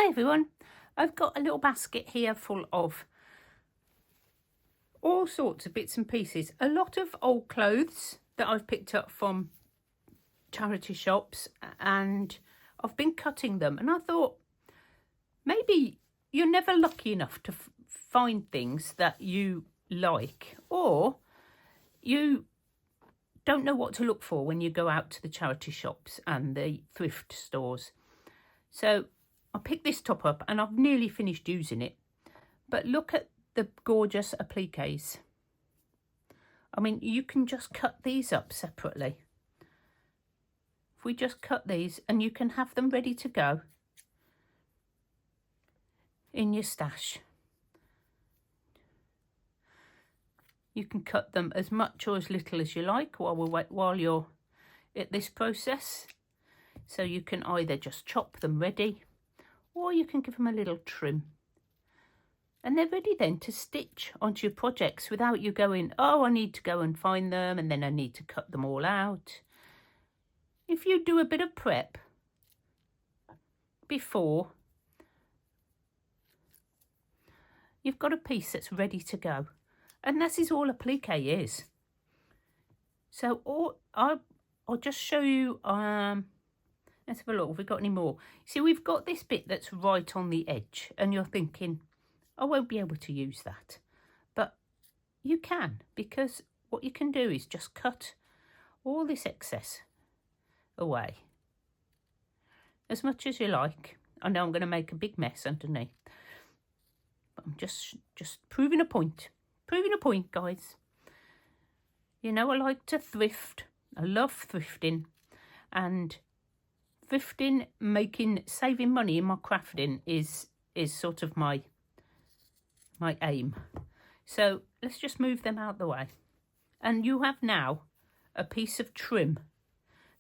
Hi everyone, I've got a little basket here full of all sorts of bits and pieces. A lot of old clothes that I've picked up from charity shops, and I've been cutting them, and I thought maybe you're never lucky enough to find things that you like, or you don't know what to look for when you go out to the charity shops and the thrift stores. So I picked this top up and I've nearly finished using it. But look at the gorgeous appliques. I mean, you can just cut these up separately. If we just cut these, and you can have them ready to go in your stash. You can cut them as much or as little as you like while you're at this process. So you can either just chop them ready, or you can give them a little trim. And they're ready then to stitch onto your projects without you going, oh, I need to go and find them and then I need to cut them all out. If you do a bit of prep before, you've got a piece that's ready to go. And this is all applique is. So I'll just show you, let's have a look, have we got any more? See, we've got this bit that's right on the edge, and you're thinking, I won't be able to use that. But you can, because what you can do is just cut all this excess away as much as you like. I know I'm going to make a big mess underneath, but I'm just proving a point. Proving a point, guys. You know, I like to thrift. I love thrifting, and thrifting, saving money in my crafting is sort of my aim. So let's just move them out the way. And you have now a piece of trim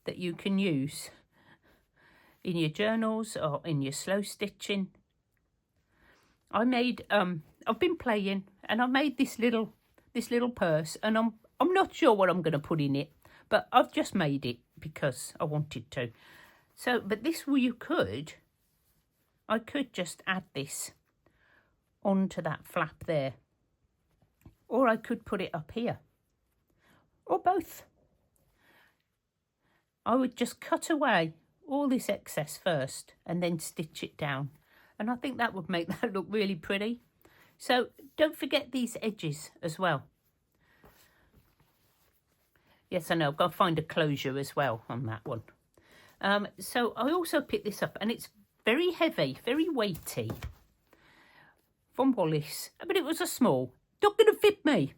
that you can use in your journals or in your slow stitching. I've been playing, and I made this little purse, and I'm not sure what I'm going to put in it, but I've just made it because I wanted to. So, but this I could just add this onto that flap there, or I could put it up here, or both. I would just cut away all this excess first and then stitch it down, and I think that would make that look really pretty. So don't forget these edges as well. Yes, I know, I've got to find a closure as well on that one. So I also picked this up, and it's very heavy, very weighty, from Wallis, but it was a small. Not going to fit me,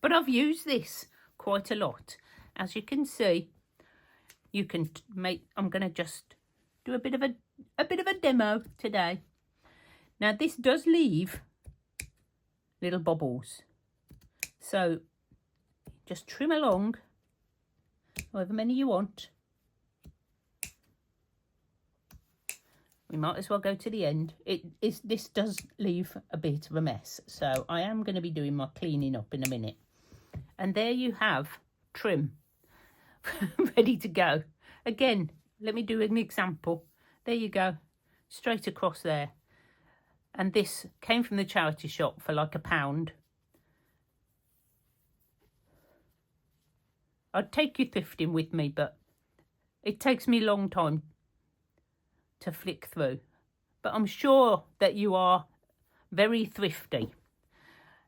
but I've used this quite a lot. As you can see, you can make. I'm going to just do a bit of a demo today. Now this does leave little bobbles, so just trim along, however many you want. We might as well go to the end. This does leave a bit of a mess, so I am going to be doing my cleaning up in a minute. And there you have trim ready to go. Again, let me do an example. There you go, straight across there. And this came from the charity shop for like £1. I'd take you thrifting with me, but it takes me a long time to flick through. But I'm sure that you are very thrifty.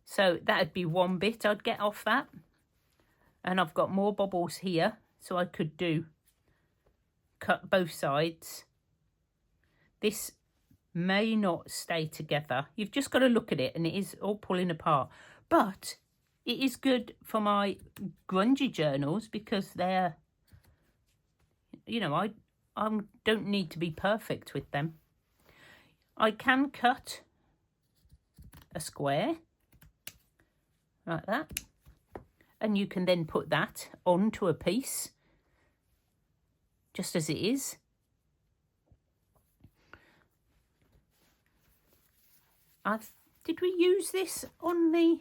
So that'd be one bit I'd get off that. And I've got more bobbles here, so I could cut both sides. This may not stay together. You've just got to look at it, and it is all pulling apart. But it is good for my grungy journals, because they're, you know, I don't need to be perfect with them. I can cut a square like that, and you can then put that onto a piece just as it is. Did we use this on the...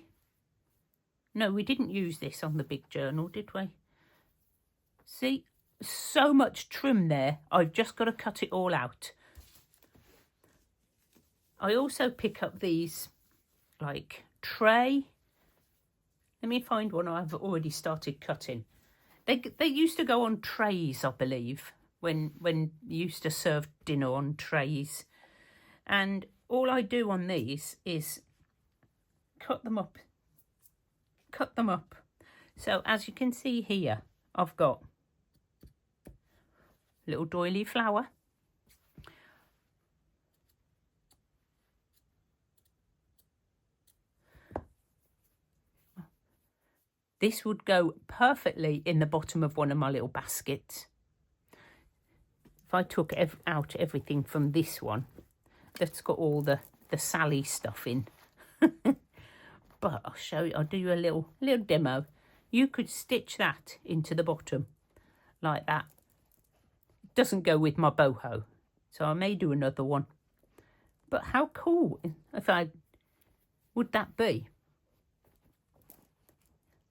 No, we didn't use this on the big journal, did we? See, so much trim there. I've just got to cut it all out. I also pick up these like tray. Let me find one I've already started cutting. They used to go on trays, I believe, when you used to serve dinner on trays. And all I do on these is cut them up. So as you can see here, I've got a little doily flower. This would go perfectly in the bottom of one of my little baskets. If I took out everything from this one, that's got all the Sally stuff in. But I'll show you, I'll do you a little demo. You could stitch that into the bottom like that. It doesn't go with my boho, so I may do another one. But how cool would that be?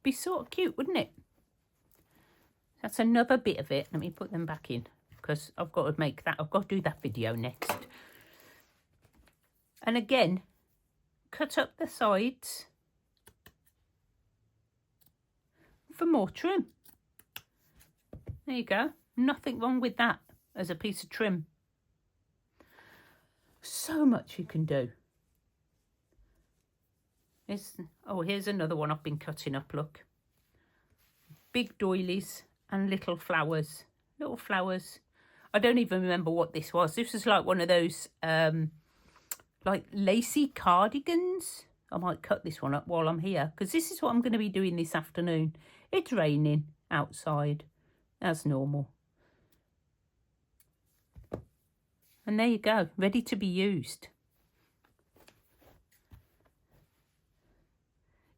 Be sort of cute, wouldn't it? That's another bit of it. Let me put them back in because I've got to make that. I've got to do that video next. And again, cut up the sides for more trim. There you go. Nothing wrong with that as a piece of trim. So much you can do. Here's another one I've been cutting up, look. Big doilies and little flowers. Little flowers. I don't even remember what this was. This was like one of those like lacy cardigans. I might cut this one up while I'm here because this is what I'm going to be doing this afternoon. It's raining outside as normal. And there you go, ready to be used.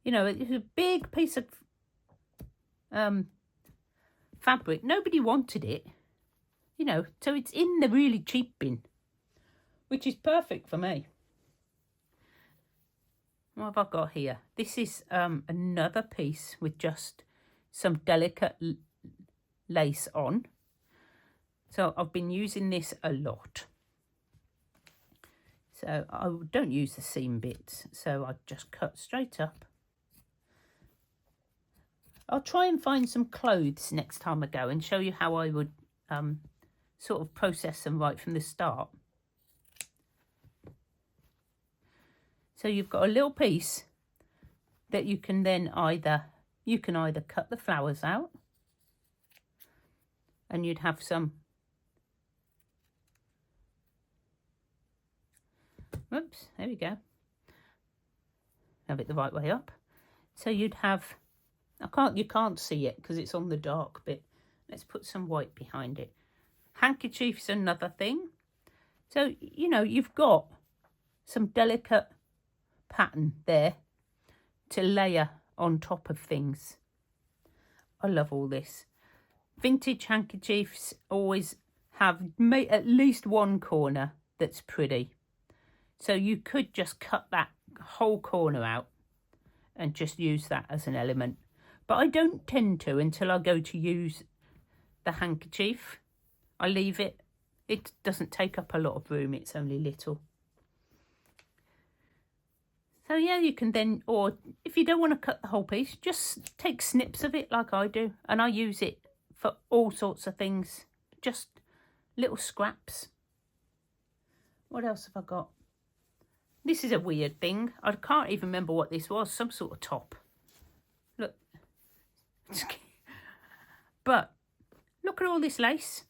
You know, it's a big piece of fabric. Nobody wanted it, you know, so it's in the really cheap bin, which is perfect for me. What have I got here? This is another piece with just some delicate lace on. So I've been using this a lot. So I don't use the seam bits, so I just cut straight up. I'll try and find some clothes next time I go and show you how I would sort of process them right from the start. So you've got a little piece that you can then either cut the flowers out and you'd have some, whoops, there we go. Have it the right way up. So you'd have, you can't see it because it's on the dark bit. Let's put some white behind it. Handkerchief's another thing. So, you know, you've got some delicate pattern there to layer on top of things. I love all this. Vintage handkerchiefs always have at least one corner that's pretty. So you could just cut that whole corner out and just use that as an element. But I don't tend to until I go to use the handkerchief. I leave it. It doesn't take up a lot of room. It's only little. So yeah, you can then, or if you don't want to cut the whole piece, just take snips of it like I do. And I use it for all sorts of things. Just little scraps. What else have I got? This is a weird thing. I can't even remember what this was. Some sort of top. Look. But look at all this lace.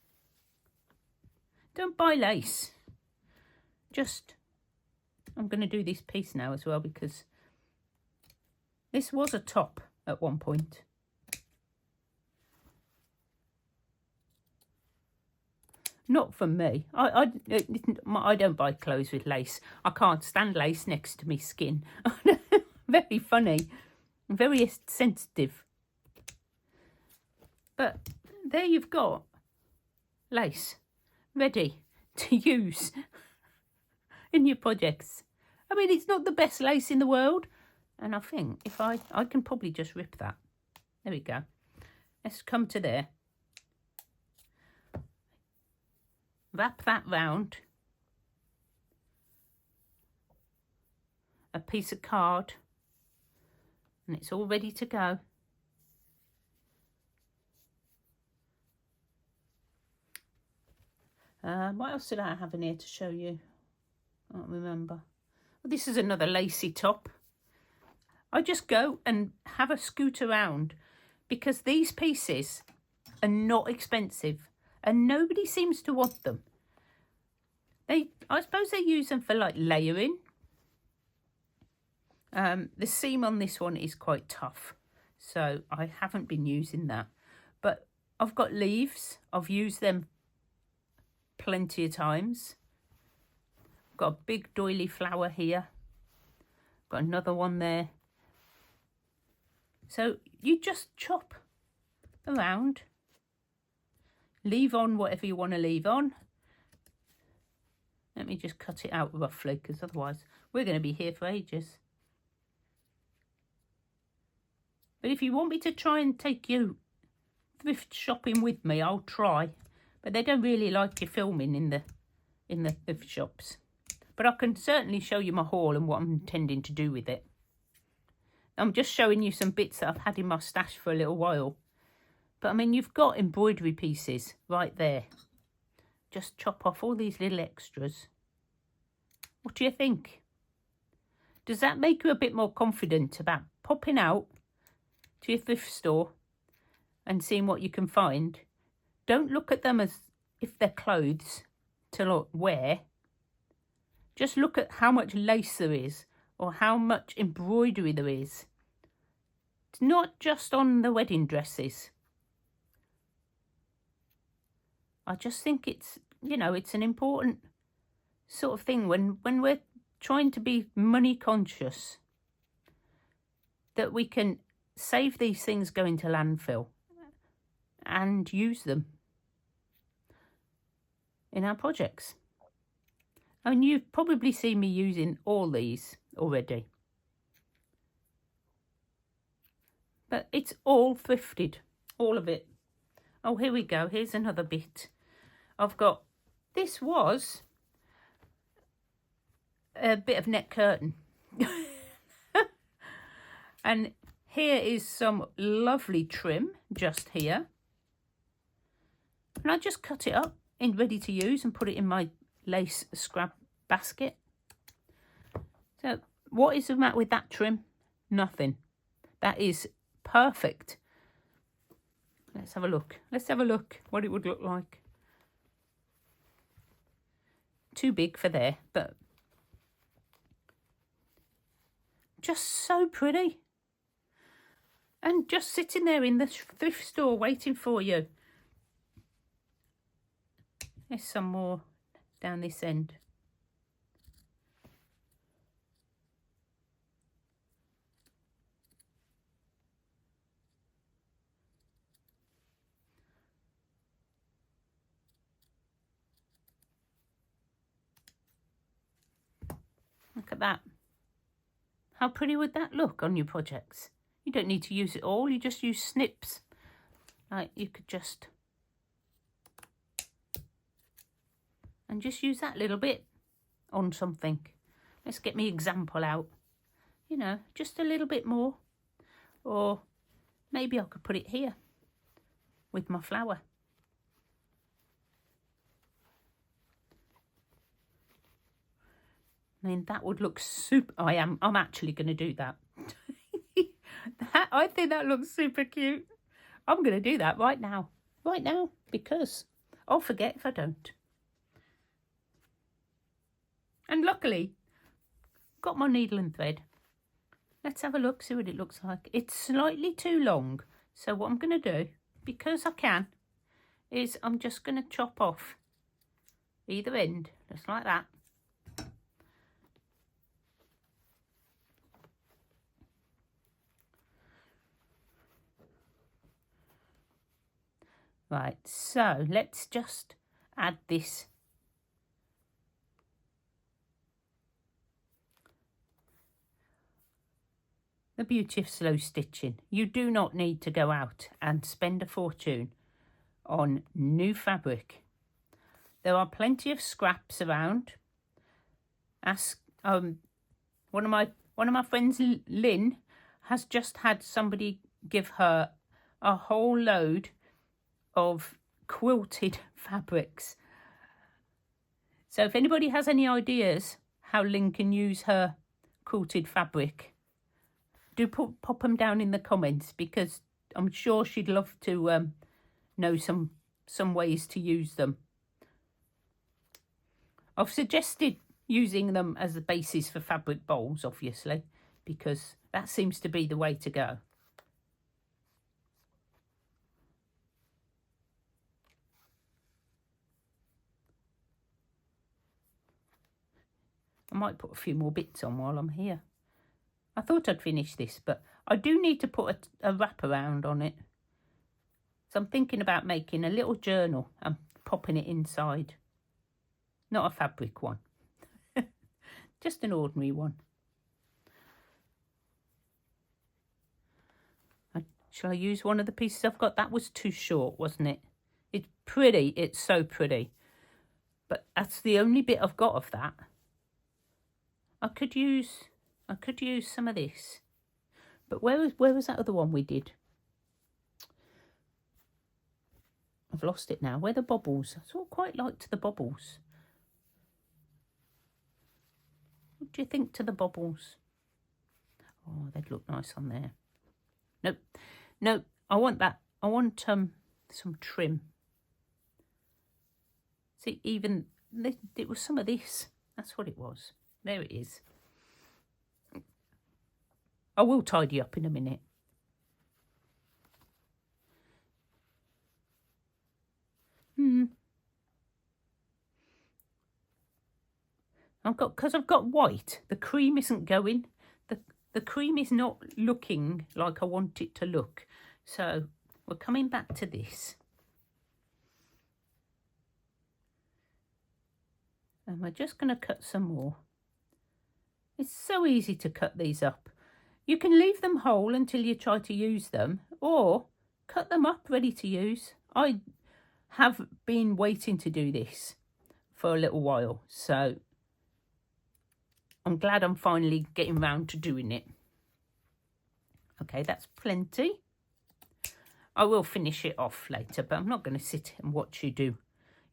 Don't buy lace. Just, I'm going to do this piece now as well because this was a top at one point. Not for me. I don't buy clothes with lace. I can't stand lace next to me skin. Very funny. Very sensitive. But there you've got lace ready to use in your projects. I mean, it's not the best lace in the world. And I think if I can probably just rip that. There we go. Let's come to there. Wrap that round piece of card, and it's all ready to go. What else did I have in here to show you? I don't remember. Well, this is another lacy top. I just go and have a scoot around because these pieces are not expensive and nobody seems to want them. I suppose they use them for like layering. The seam on this one is quite tough, so I haven't been using that. But I've got leaves. I've used them plenty of times. Got a big doily flower here. Got another one there. So you just chop around. Leave on whatever you want to leave on. Let me just cut it out roughly, because otherwise we're going to be here for ages. But if you want me to try and take you thrift shopping with me, I'll try. But they don't really like you filming in the thrift shops. But I can certainly show you my haul and what I'm intending to do with it. I'm just showing you some bits that I've had in my stash for a little while. But I mean, you've got embroidery pieces right there. Just chop off all these little extras. What do you think? Does that make you a bit more confident about popping out to your thrift store and seeing what you can find? Don't look at them as if they're clothes to wear. Just look at how much lace there is or how much embroidery there is. It's not just on the wedding dresses. I just think it's, you know, it's an important sort of thing when we're trying to be money conscious, that we can save these things going to landfill and use them in our projects. I mean, you've probably seen me using all these already. But it's all thrifted, all of it. Oh, here we go. Here's another bit. I've got, this was a bit of net curtain. And here is some lovely trim just here. And I just cut it up in ready to use and put it in my lace scrap basket. So what is the matter with that trim? Nothing. That is perfect. Let's have a look. Let's have a look what it would look like. Too big for there, but just so pretty. And just sitting there in the thrift store waiting for you. There's some more down this end. Look at that. How pretty would that look on your projects? You don't need to use it all, you just use snips. Like you could just... and just use that little bit on something. Let's get my example out. You know, just a little bit more. Or maybe I could put it here with my flower. I mean, that would look super... I'm actually going to do that. I think that looks super cute. I'm going to do that right now. Right now, because I'll forget if I don't. And luckily, got my needle and thread. Let's have a look, see what it looks like. It's slightly too long. So what I'm going to do, because I can, is I'm just going to chop off either end, just like that. Right, so let's just add this. The beauty of slow stitching. You do not need to go out and spend a fortune on new fabric. There are plenty of scraps around. Ask one of One of my friends, Lynn, has just had somebody give her a whole load of quilted fabrics. So if anybody has any ideas how Lynn can use her quilted fabric, do pop them down in the comments, because I'm sure she'd love to know some ways to use them. I've suggested using them as the basis for fabric bowls, obviously, because that seems to be the way to go. I might put a few more bits on while I'm here. I thought I'd finish this, but I do need to put a wraparound on it. So I'm thinking about making a little journal and popping it inside. Not a fabric one. Just an ordinary one. Shall I use one of the pieces I've got? That was too short, wasn't it? It's pretty. It's so pretty. But that's the only bit I've got of that. I could use some of this. But where was that other one we did? I've lost it now. Where are the bobbles? I sort of quite liked the bobbles. What do you think to the bobbles? Oh, they'd look nice on there. Nope. No, I want that. I want some trim. See, even it was some of this. That's what it was. There it is. I will tidy up in a minute. Because I've got white, the cream isn't going. The cream is not looking like I want it to look. So we're coming back to this. And we're just going to cut some more. It's so easy to cut these up. You can leave them whole until you try to use them, or cut them up ready to use. I have been waiting to do this for a little while, so I'm glad I'm finally getting round to doing it. Okay, that's plenty. I will finish it off later, but I'm not going to sit and watch you do.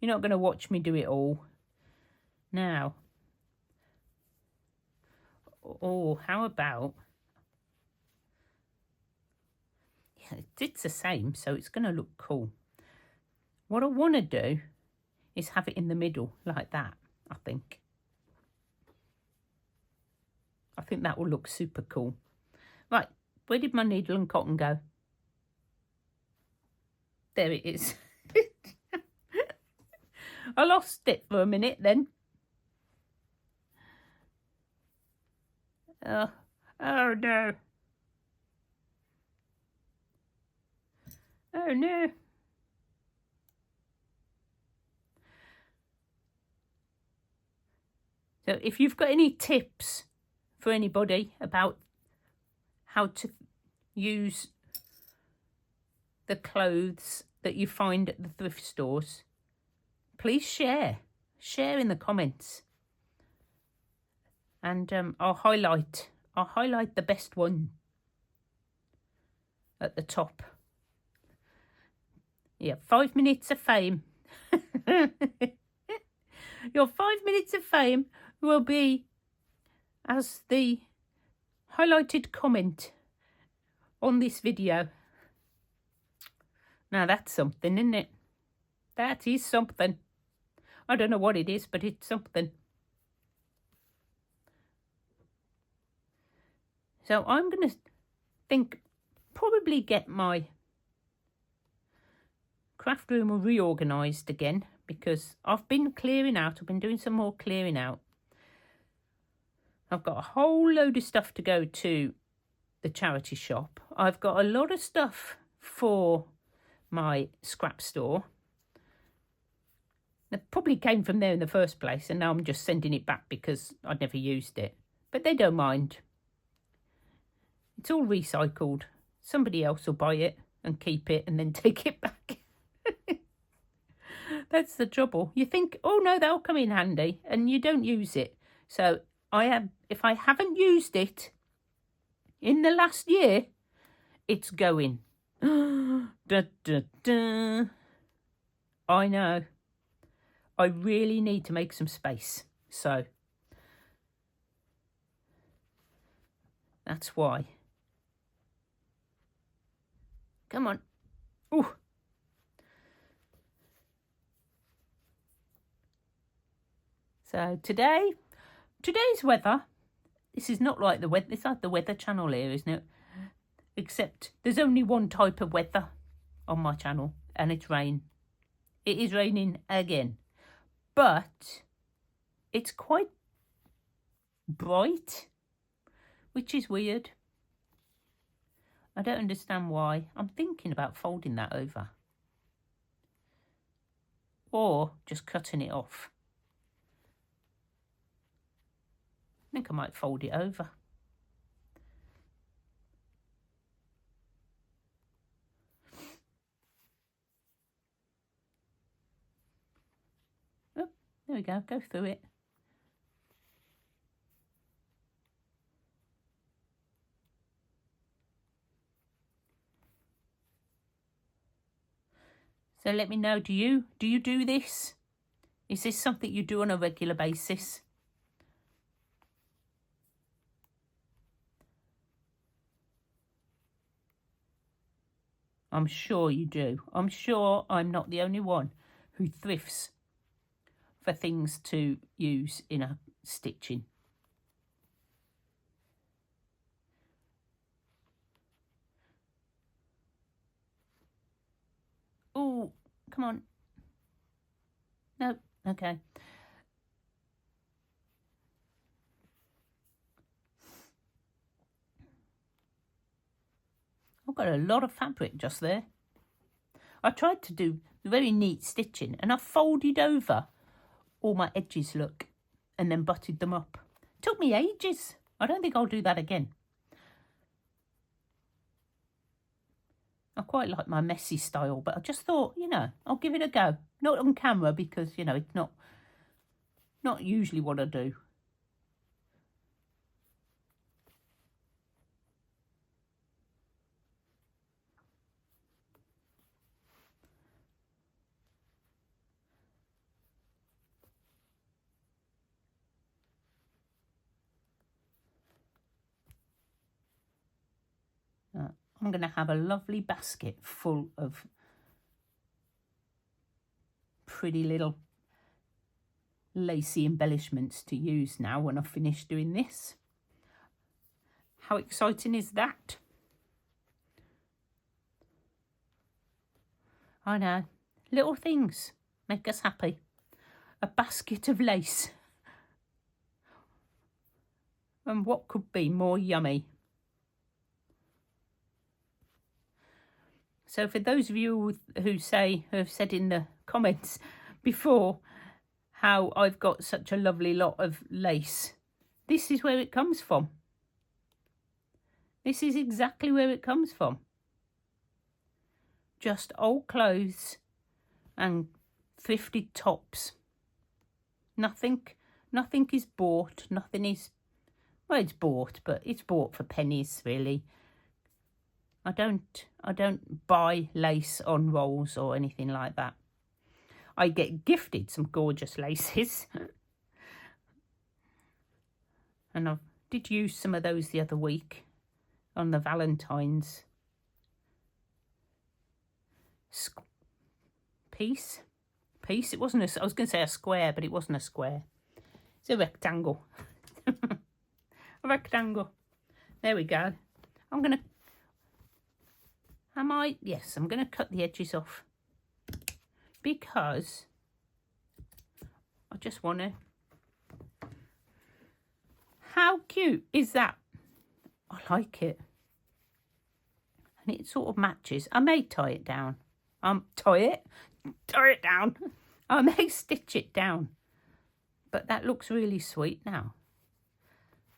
You're not going to watch me do it all. Now, oh, how about... Yeah, it's the same, so it's going to look cool. What I want to do is have it in the middle like that, I think. I think that will look super cool. Right, where did my needle and cotton go? There it is. I lost it for a minute then. Oh no. Oh no. So if you've got any tips for anybody about how to use the clothes that you find at the thrift stores, please share in the comments, and I'll highlight the best one at the top. Yeah, 5 minutes of fame. Your 5 minutes of fame will be as the highlighted comment on this video. Now that's something, isn't it? That is something. I don't know what it is, but it's something. So I'm going to probably get my craft room reorganised again, because I've been clearing out. I've been doing some more clearing out. I've got a whole load of stuff to go to the charity shop. I've got a lot of stuff for my scrap store. It probably came from there in the first place, and now I'm just sending it back because I'd never used it. But they don't mind. It's all recycled. Somebody else will buy it and keep it and then take it back. That's the trouble. You think, oh no, that'll come in handy, and you don't use it. So if I haven't used it In the last year, it's going. Da, da, da. I know. I really need to make some space. So that's why. Come on. Ooh. So today's weather, this is not like the weather, it's like the Weather Channel here, isn't it? Except there's only one type of weather on my channel, and it's rain. It is raining again. But it's quite bright, which is weird. I don't understand why. I'm thinking about folding that over. Or just cutting it off. I think I might fold it over. Oh, there we go. Go through it. So let me know, do you do this? Is this something you do on a regular basis? I'm sure you do. I'm sure I'm not the only one who thrifts for things to use in a stitching. Oh, come on. No, okay. I've got a lot of fabric just there. I tried to do very neat stitching and I folded over all my edges, look, and then butted them up. It took me ages. I don't think I'll do that again. I quite like my messy style, but I just thought, you know, I'll give it a go. Not on camera because, you know, it's not usually what I do. I'm going to have a lovely basket full of pretty little lacy embellishments to use now when I've finished doing this. How exciting is that? I know. Little things make us happy. A basket of lace. And what could be more yummy? So for those of you who have said in the comments before how I've got such a lovely lot of lace, this is where it comes from. This is exactly where it comes from. Just old clothes and thrifted tops. Nothing is bought. Nothing is, well, it's bought, but it's bought for pennies, really. I don't buy lace on rolls or anything like that. I get gifted some gorgeous laces. And I did use some of those the other week on the Valentine's piece. It wasn't I was going to say a square, but it wasn't a square. It's a rectangle. A rectangle. There we go. Yes, I'm going to cut the edges off because I just want to. How cute is that? I like it. And it sort of matches. I may tie it down. Tie it down. I may stitch it down. But that looks really sweet now.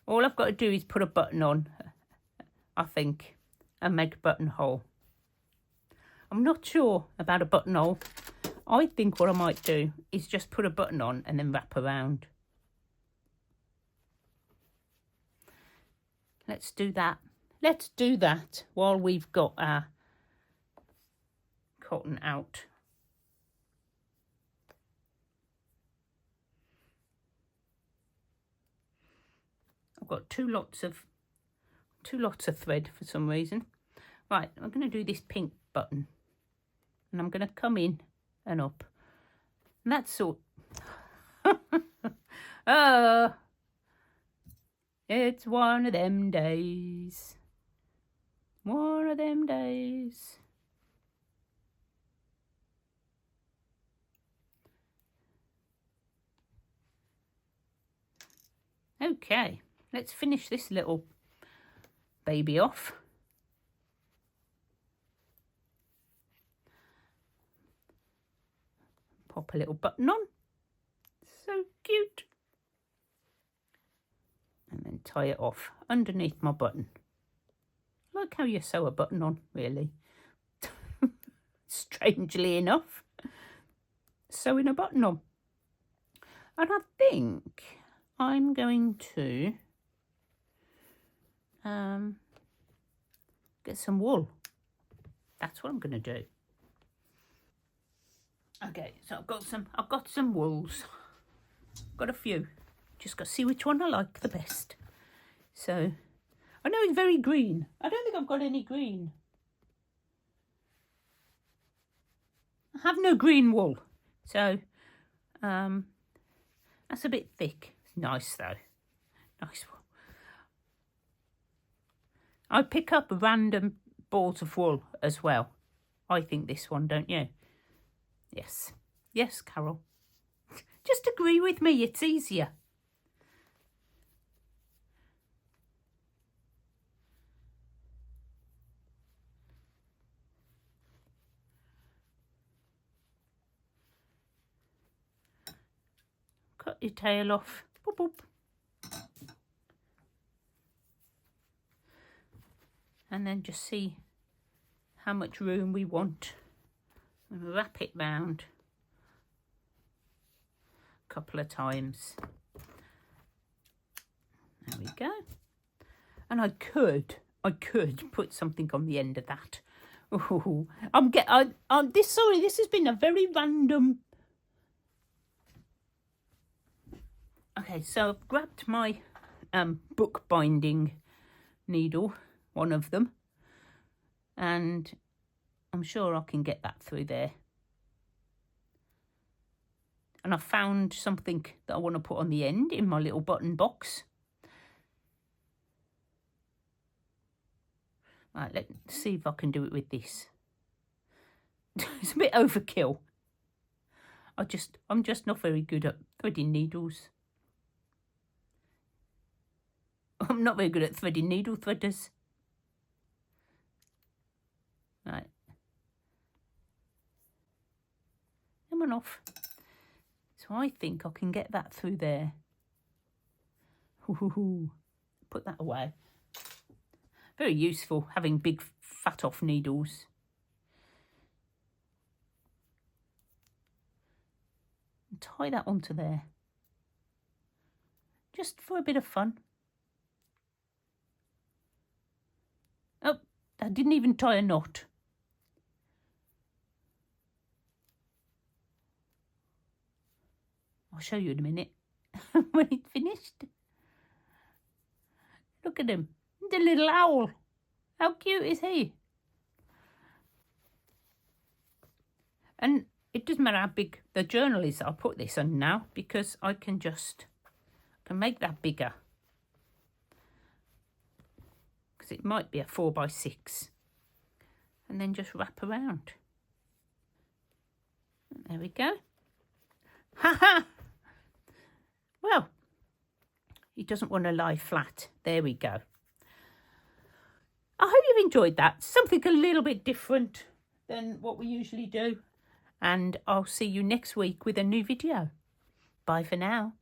All I've got to do is put a button on, I think, and make a buttonhole. I'm not sure about a buttonhole. I think what I might do is just put a button on and then wrap around. Let's do that. let's do that while we've got our cotton out. I've got two lots of thread for some reason. Right, I'm going to do this pink button, and I'm going to come in and up, and that's sort. Oh, it's one of them days. One of them days. Okay, let's finish this little baby off. Pop a little button on. So cute. And then tie it off underneath my button. Like how you sew a button on, really. Strangely enough, sewing a button on. And I think I'm going to get some wool. That's what I'm going to do. Okay, so I've got some wools. Got a few. Just got to see which one I like the best. So I know it's very green. I don't think I've got any green. I have no green wool. So that's a bit thick. Nice though. Nice wool. I pick up random balls of wool as well. I think this one, don't you? Yes. Yes, Carol. Just agree with me, it's easier. Cut your tail off. Boop, boop. And then just see how much room we want. And wrap it round a couple of times. There we go. And I could put something on the end of that. Oh, this has been a very random. Okay, so I've grabbed my book binding needle, one of them, and I'm sure I can get that through there. And I found something that I want to put on the end in my little button box. Right, let's see if I can do it with this. It's a bit overkill. I'm just not very good at threading needles. I'm not very good at threading needle threaders. Right. Come on off. So I think I can get that through there. Put that away. Very useful having big fat off needles. And tie that onto there. Just for a bit of fun. Oh, I didn't even tie a knot. I'll show you in a minute when it's finished. Look at him, the little owl. How cute is he? And it doesn't matter how big the journal is that I'll put this on now, because I can make that bigger. Because it might be a 4x6. And then just wrap around. There we go. Ha ha! Well, he doesn't want to lie flat. There we go. I hope you've enjoyed that. Something a little bit different than what we usually do. And I'll see you next week with a new video. Bye for now.